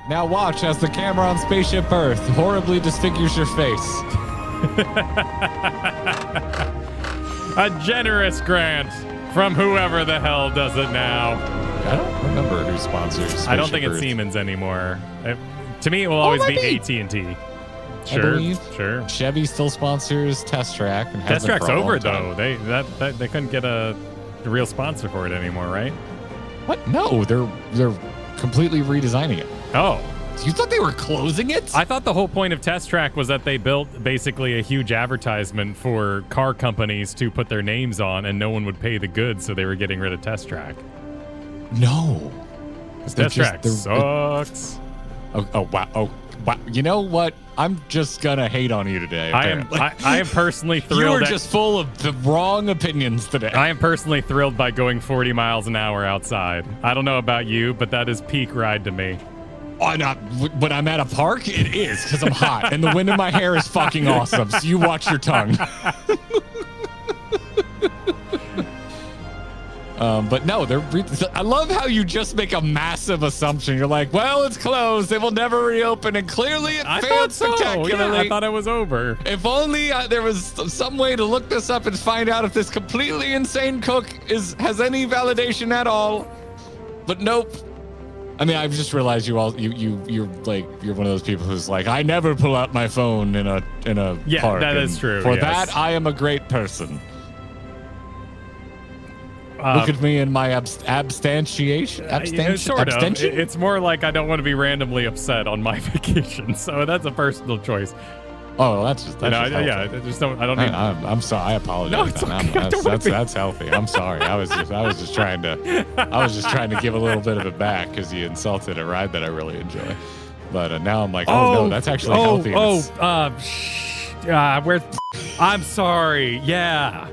Now watch as the camera on Spaceship Earth horribly disfigures your face. A generous grant from whoever the hell does it now. I don't remember who sponsors Spaceship I don't think it's Earth. Siemens anymore. To me, it will always be AT&T. Sure. Chevy still sponsors Test Track. And Test Track's over though. They couldn't get a real sponsor for it anymore, right? What? No, they're completely redesigning it. Oh. You thought they were closing it? I thought the whole point of Test Track was that they built basically a huge advertisement for car companies to put their names on, and no one would pay the goods, so they were getting rid of Test No. Test Track sucks. Wow. You know what? I'm just gonna hate on you today. I am personally thrilled. You were just full of the wrong opinions today. I am personally thrilled by going 40 miles an hour outside. I don't know about you, but that is peak ride to me. When I'm at a park, it is because I'm hot and the wind in my hair is fucking awesome. So you watch your tongue. But no, I love how you just make a massive assumption. You're like, well, it's closed. It will never reopen. And clearly it failed spectacularly. Yeah, I thought it was over. If only there was some way to look this up and find out if this completely insane cook has any validation at all. But nope. I mean, I've just realized you're one of those people who's like, I never pull out my phone in a park. That is true. For that, I am a great person. Look at me in my abstention. Sort of. It's more like I don't want to be randomly upset on my vacation, so that's a personal choice. Oh, that's just I don't need. I'm sorry. I apologize. No, it's okay. That's healthy. I'm sorry. I was just trying to give a little bit of it back because you insulted a ride that I really enjoy. But now I'm like, no, that's actually healthy. I'm sorry. Yeah.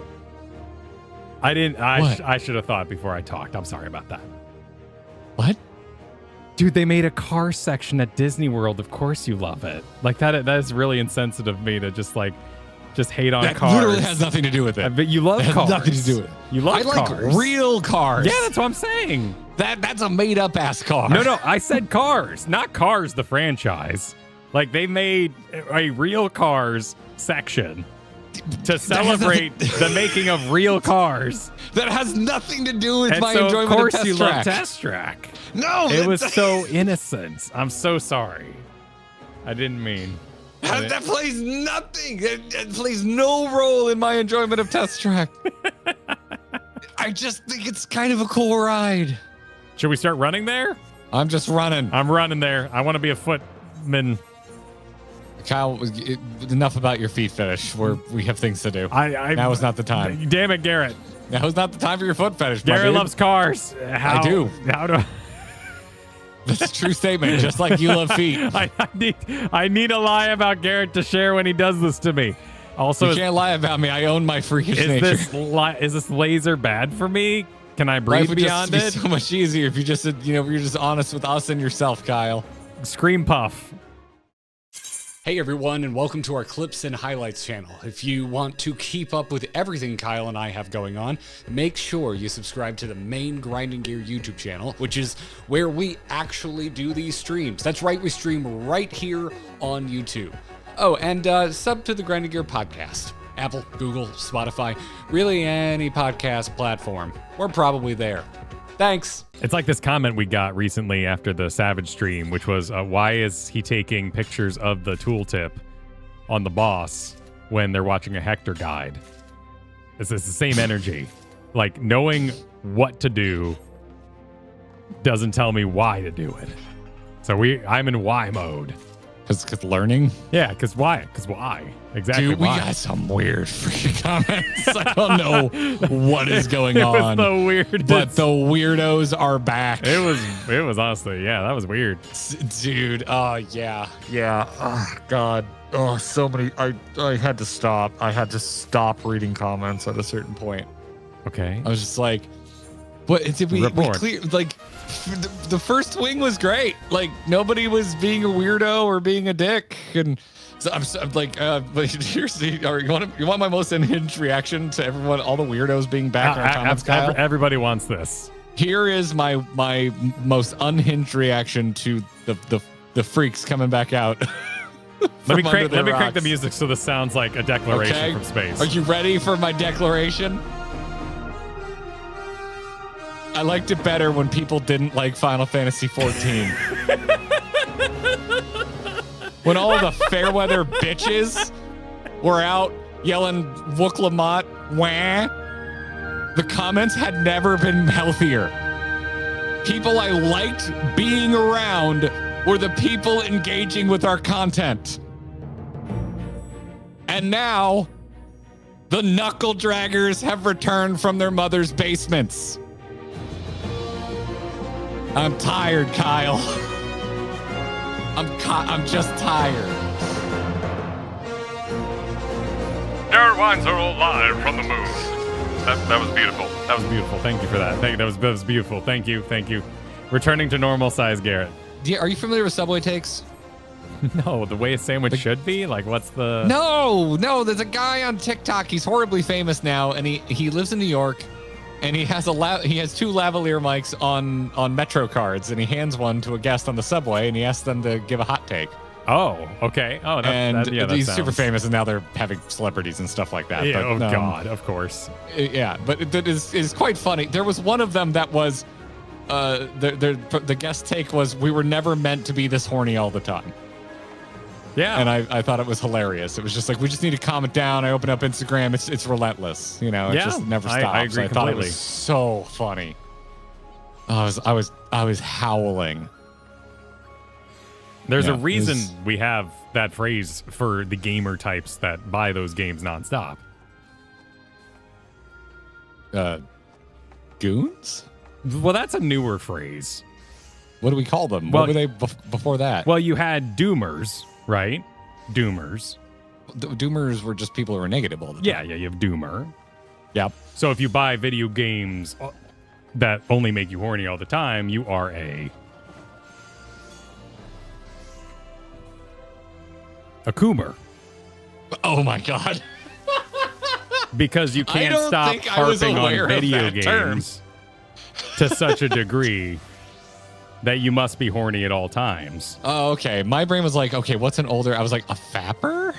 I didn't. I should have thought before I talked. I'm sorry about that. What? Dude, they made a car section at Disney World. Of course you love it. Like that is really insensitive of me to just hate on cars. That literally has nothing to do with it. But you love cars. Nothing to do with it. You love cars. I like real cars. Yeah, that's what I'm saying. That's a made up ass car. No, I said Cars, not Cars the franchise. Like they made a real cars section to celebrate the making of real cars. That has nothing to do with and my so enjoyment of course of Test you Track. love Test Track. No, it was so innocent. I'm so sorry. I didn't mean. That plays nothing. That plays no role in my enjoyment of Test Track. I just think it's kind of a cool ride. Should we start running there? I'm just running. I'm running there. I want to be a footman. Kyle, enough about your feet fetish. We have things to do. Now is not the time. Damn it, Garrett. Now is not the time for your foot fetish. Garrett loves cars. I do. How do? That's a true statement. Just like you love feet. I need a lie about Garrett to share when he does this to me. Also, you can't lie about me. I own my freakish nature. Is this laser bad for me? Can I breathe beyond it? Life would just be so much easier if you just said, you're just honest with us and yourself, Kyle. Scream puff. Hey everyone, and welcome to our Clips and Highlights channel. If you want to keep up with everything Kyle and I have going on, make sure you subscribe to the main Grinding Gear YouTube channel, which is where we actually do these streams. That's right, we stream right here on YouTube. Oh, and sub to the Grinding Gear podcast. Apple, Google, Spotify, really any podcast platform. We're probably there. Thanks. It's like this comment we got recently after the Savage stream, which was, why is he taking pictures of the tooltip on the boss when they're watching a Hector guide? It's the same energy. Like, knowing what to do doesn't tell me why to do it. So I'm in why mode. Because learning? Yeah, because why? Because why? Exactly. Dude, we got some weird freaking comments. I don't know what is going on. It was the weirdest. But the weirdos are back. It was honestly, yeah, that was weird. Dude, yeah. Oh, God. Oh, so many. I had to stop. I had to stop reading comments at a certain point. Okay. I was just like, what? Did we clear? Like, the first swing was great. Like, nobody was being a weirdo or being a dick. And so I'm like, but here's you want my most unhinged reaction to everyone, all the weirdos being back in our comments, Kyle? Everybody wants this. Here is my most unhinged reaction to the the freaks coming back out. Let me crank the music so this sounds like a declaration from space. Are you ready for my declaration? I liked it better when people didn't like Final Fantasy XIV. When all of the Fairweather bitches were out yelling Wooklamat, wah, the comments had never been healthier. People I liked being around were the people engaging with our content. And now, the knuckle draggers have returned from their mother's basements. I'm tired, Kyle. I'm just tired. Our wines are all live from the moon. That was beautiful. That was beautiful. Thank you for that. That was beautiful. Thank you. Returning to normal size, Garrett. Are you familiar with Subway takes? No, the way a sandwich should be? Like, what's the... No, there's a guy on TikTok. He's horribly famous now, and he lives in New York, and he has two lavalier mics on Metro cards, and he hands one to a guest on the subway, and he asks them to give a hot take. Oh, okay. Oh, he's super famous, and now they're having celebrities and stuff like that. Yeah, but, God, of course. Yeah, but it is quite funny. There was one of them that was, the guest take was, we were never meant to be this horny all the time. Yeah. And I thought it was hilarious. It was just like, we just need to calm it down. I open up Instagram. It's relentless. It just never stops. I agree completely. Thought it was so funny. I was howling. There's a reason we have that phrase for the gamer types that buy those games nonstop. Goons? Well, that's a newer phrase. What do we call them? What were they before that? Well, you had doomers, right? Doomers. Doomers were just people who were negative all the time. Yeah, you have doomer. Yep. So if you buy video games that only make you horny all the time, you are a coomer. Oh my God. Because you can't stop harping on video games to such a degree that you must be horny at all times. Oh, okay. My brain was like, okay, what's an older? I was like, a fapper?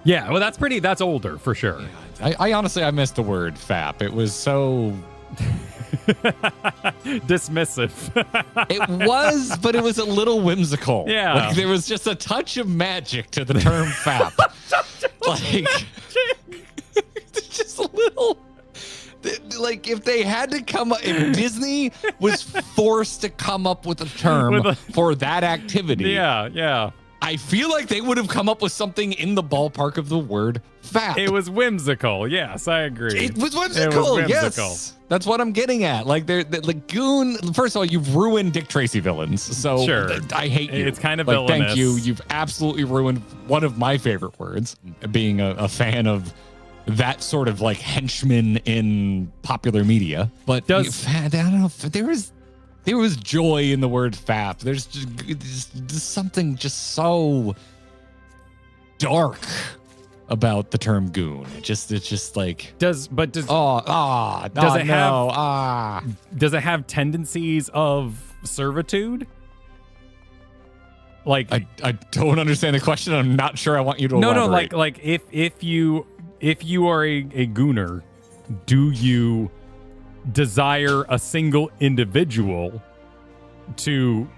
Yeah, well, that's older for sure. I honestly, I missed the word fap. It was so dismissive. It was, but it was a little whimsical. Yeah. Like, there was just a touch of magic to the term fap. Like, just a little. Like, if they had to come up, if Disney was forced to come up with a term for that activity, yeah, I feel like they would have come up with something in the ballpark of the word fap. It was whimsical. Yes, I agree. It was whimsical. Yes, that's what I'm getting at. Like, like Goon. First of all, you've ruined Dick Tracy villains, so sure. I hate you. It's kind of like, villainous. Thank you. You've absolutely ruined one of my favorite words. Being a fan of that sort of like henchman in popular media, but I don't know. There was joy in the word fap. There's just something just so dark about the term goon. It's just like does it have tendencies of servitude? Like I don't understand the question. I'm not sure I want you to elaborate. No, like if you are a gooner, do you desire a single individual to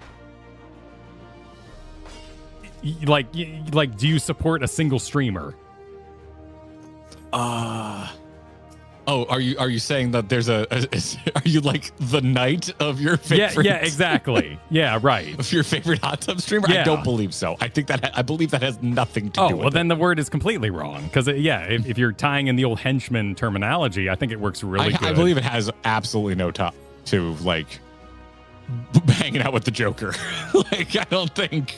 like do you support a single streamer? Are you saying that there's are you like the knight of your favorite? Yeah, exactly. Yeah, right. Of your favorite hot tub streamer? Yeah. I don't believe so. I believe that has nothing to do with it. Oh, well, then the word is completely wrong. Because, if you're tying in the old henchman terminology, I think it works really good. I believe it has absolutely no top to, like, hanging out with the Joker. Like, I don't think...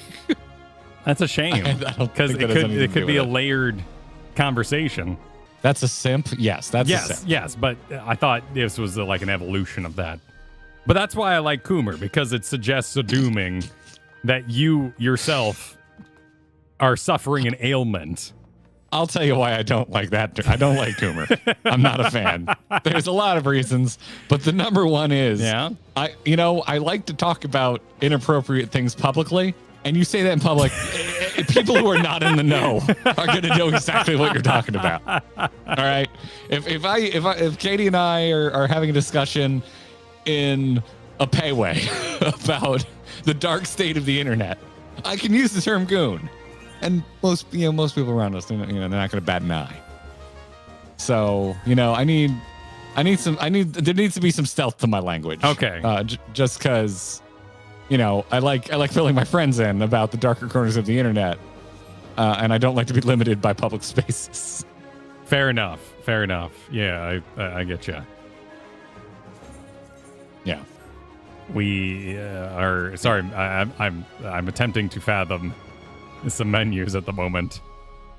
That's a shame. Because it could be a layered conversation. That's a simp? Yes, that's a simp. Yes, but I thought this was like an evolution of that. But that's why I like Coomer, because it suggests a dooming that you yourself are suffering an ailment. I'll tell you why I don't like that. I don't like Coomer. I'm not a fan. There's a lot of reasons, but the number one is I like to talk about inappropriate things publicly. and you say that in public, people who are not in the know are going to know exactly what you're talking about. All right. If Katie and I are having a discussion in a payway about the dark state of the internet, I can use the term goon, and most people around us, they're not going to bat an eye. So, there needs to be some stealth to my language. Okay. Just because, I like filling my friends in about the darker corners of the internet, and I don't like to be limited by public spaces. Fair enough. Yeah, I get you. Yeah. We are sorry. I'm attempting to fathom some menus at the moment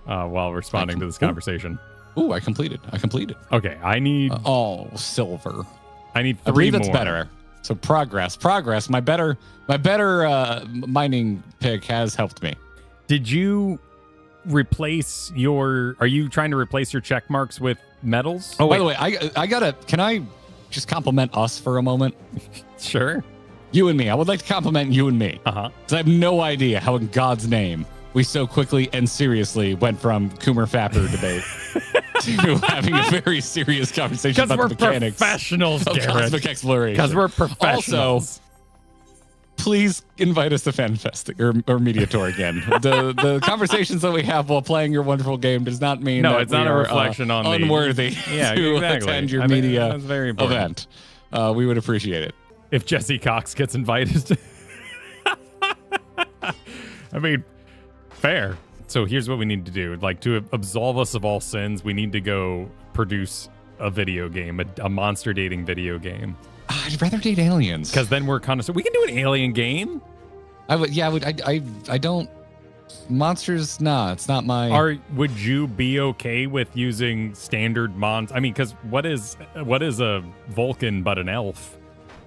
while responding to this conversation. Ooh, I completed. Okay, I need silver. I need 3 I believe more. that's better. So progress. My better mining pick has helped me. Did you replace your? Are you trying to replace your check marks with medals? Oh, by the way, I gotta. Can I just compliment us for a moment? Sure. You and me. I would like to compliment you and me. Uh-huh. Because I have no idea how in God's name we so quickly and seriously went from Coomer Fapper debate to having a very serious conversation about the mechanics professionals, of cosmic exploration. Because we're professionals. Also, please invite us to FanFest or Media Tour again. The conversations that we have while playing your wonderful game does not mean that it's not a reflection on unworthy to attend your media that's very important. event. We would appreciate it. If Jesse Cox gets invited. I mean, fair. So here's what we need to do. Like, to absolve us of all sins, we need to go produce a video game, a monster dating video game. I'd rather date aliens. Because then we're kind of... So we can do an alien game. I don't... Monsters, nah, it's not my... Would you be okay with using standard mons? I mean, because what is a Vulcan but an elf?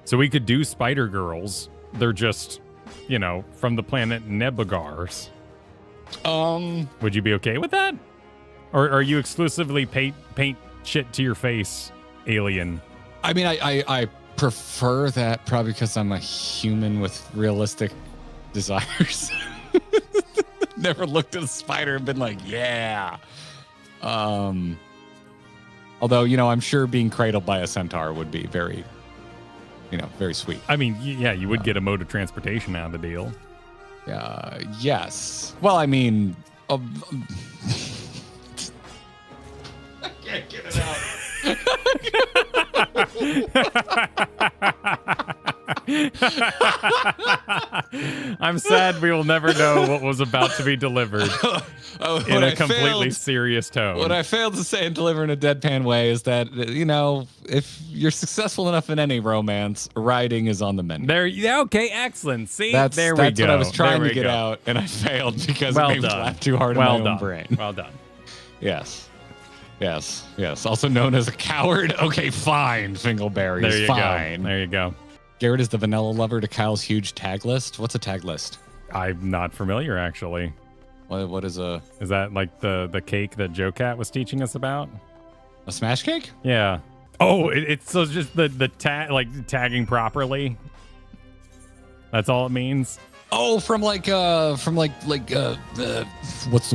So we could do Spider Girls. They're just, from the planet Nebogars. Would you be okay with that? Or are you exclusively paint shit to your face alien? I mean, I prefer that probably because I'm a human with realistic desires. Never looked at a spider and been like, yeah. Although, I'm sure being cradled by a centaur would be very, very sweet. I mean, yeah, you would get a mode of transportation out of the deal. Yes. Well, I mean, I can't get it out. I'm sad we will never know what was about to be delivered in a completely serious tone. What I failed to say and deliver in a deadpan way is that, if you're successful enough in any romance, riding is on the menu. Okay, excellent. See, that's we go. That's what I was trying to get out, and I failed because it made me laugh too hard in my own brain. Well done. Yes. Also known as a coward. Okay, fine. Fingleberry is fine. There you go. Garrett is the vanilla lover to Kyle's huge tag list. What's a tag list? I'm not familiar, actually. What is a... Is that like the cake that Joe Cat was teaching us about? A smash cake? Yeah. Oh, it's so just the tagging properly. That's all it means. Oh, from what's the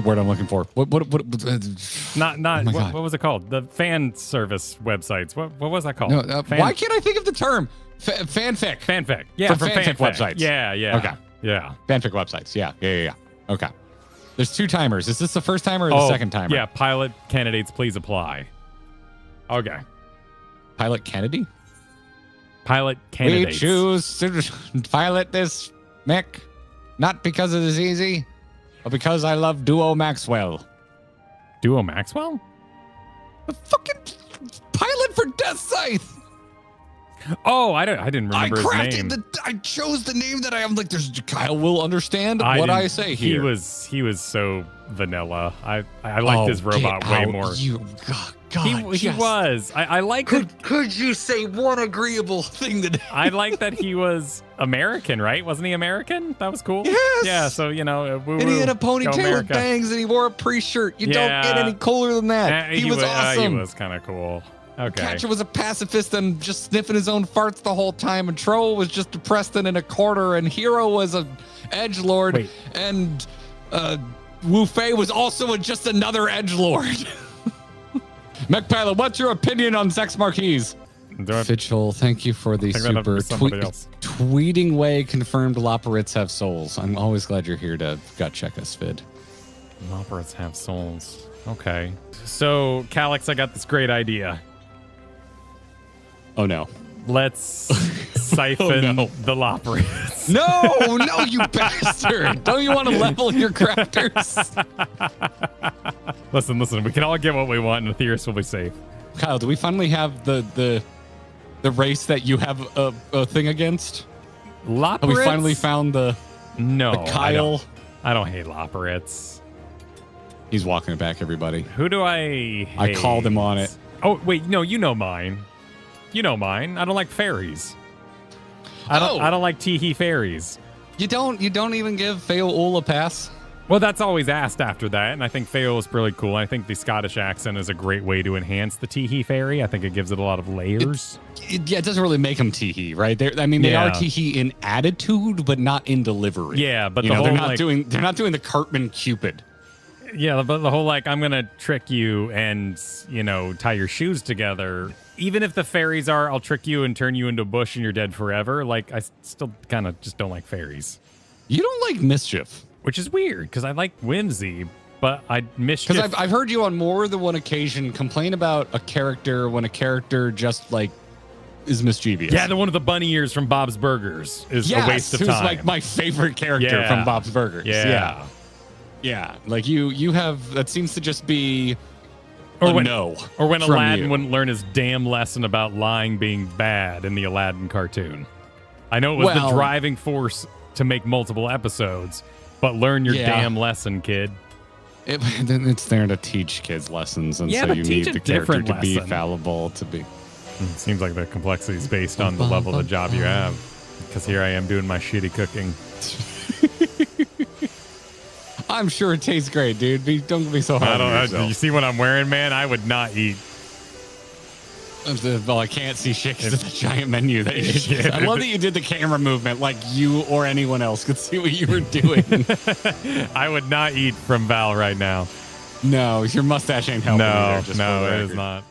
word I'm looking for? What what was it called? The fan service websites. What was that called? No, why can't I think of the term? Fanfic. Fanfic. Yeah, from fanfic websites. Yeah. Okay. Yeah. Fanfic websites. Yeah. Okay. There's 2 timers. Is this the first timer or the second timer? Yeah. Pilot candidates, please apply. Okay. Pilot Kennedy? Pilot candidates. We choose to pilot this mech, not because it is easy, but because I love Duo Maxwell. Duo Maxwell? The fucking pilot for Death Scythe. Oh, I didn't remember his name. I chose the name that I am like. Kyle will understand what I say here. He was so vanilla. I liked his robot way more. God, he was. I like. Could you say one agreeable thing today? I like that he was American, right? Wasn't he American? That was cool. Yes. Yeah. So and he had a ponytail with bangs, and he wore a pre-shirt. You don't get any cooler than that. He was awesome. He was kind of cool. Okay. Catcher was a pacifist and just sniffing his own farts the whole time, and Troll was just depressed and in a corner, and Hero was an edgelord, Wait. and Wu Fei was also just another edgelord. Mech Pilot, what's your opinion on Sex Marquise? Fitchel, thank you for the super tweeting way confirmed Loporits have souls. I'm always glad you're here to gut check us, Vid. Loporits have souls. Okay. So, Calyx, I got this great idea. Oh, no. Let's siphon the Loporits. No, you bastard. Don't you want to level your crafters? Listen. We can all get what we want, and Aetherius will be safe. Kyle, do we finally have the race that you have a thing against? Loporits? Have we finally found the Kyle? I don't hate Loporits. He's walking it back, everybody. Who do I hate? I called him on it. Oh, wait, no, you know mine. I don't like fairies. I don't like Teehee fairies. You don't even give Feoul a pass? Well, that's always asked after that, and I think Feoul is really cool. I think the Scottish accent is a great way to enhance the Teehee fairy. I think it gives it a lot of layers. It doesn't really make them Teehee, right? They are Teehee in attitude, but not in delivery. Yeah, but they're not doing the Cartman Cupid. Yeah, but the whole I'm gonna trick you and tie your shoes together. Even if the fairies are, I'll trick you and turn you into a bush and you're dead forever. I still kind of just don't like fairies. You don't like mischief, which is weird because I like whimsy, but I mischief. Because I've heard you on more than one occasion complain about a character when a character just is mischievous. Yeah, the one with the bunny ears from Bob's Burgers is a waste of time. Who's my favorite character from Bob's Burgers. Yeah. You have, that seems to just be or when Aladdin you. Wouldn't learn his damn lesson about lying being bad in the Aladdin cartoon. I know it was the driving force to make multiple episodes, but learn your damn lesson, kid. It's there to teach kids lessons, and so you need the character to be fallible to be. It seems like the complexity is based on the level of the job you have. Because here I am doing my shitty cooking. I'm sure it tastes great, dude. Don't be so hard on yourself. You see what I'm wearing, man? I would not eat. Well, I can't see shit because of the giant menu that you did. I love that you did the camera movement like you or anyone else could see what you were doing. I would not eat from Val right now. No, your mustache ain't helping. No, it is not.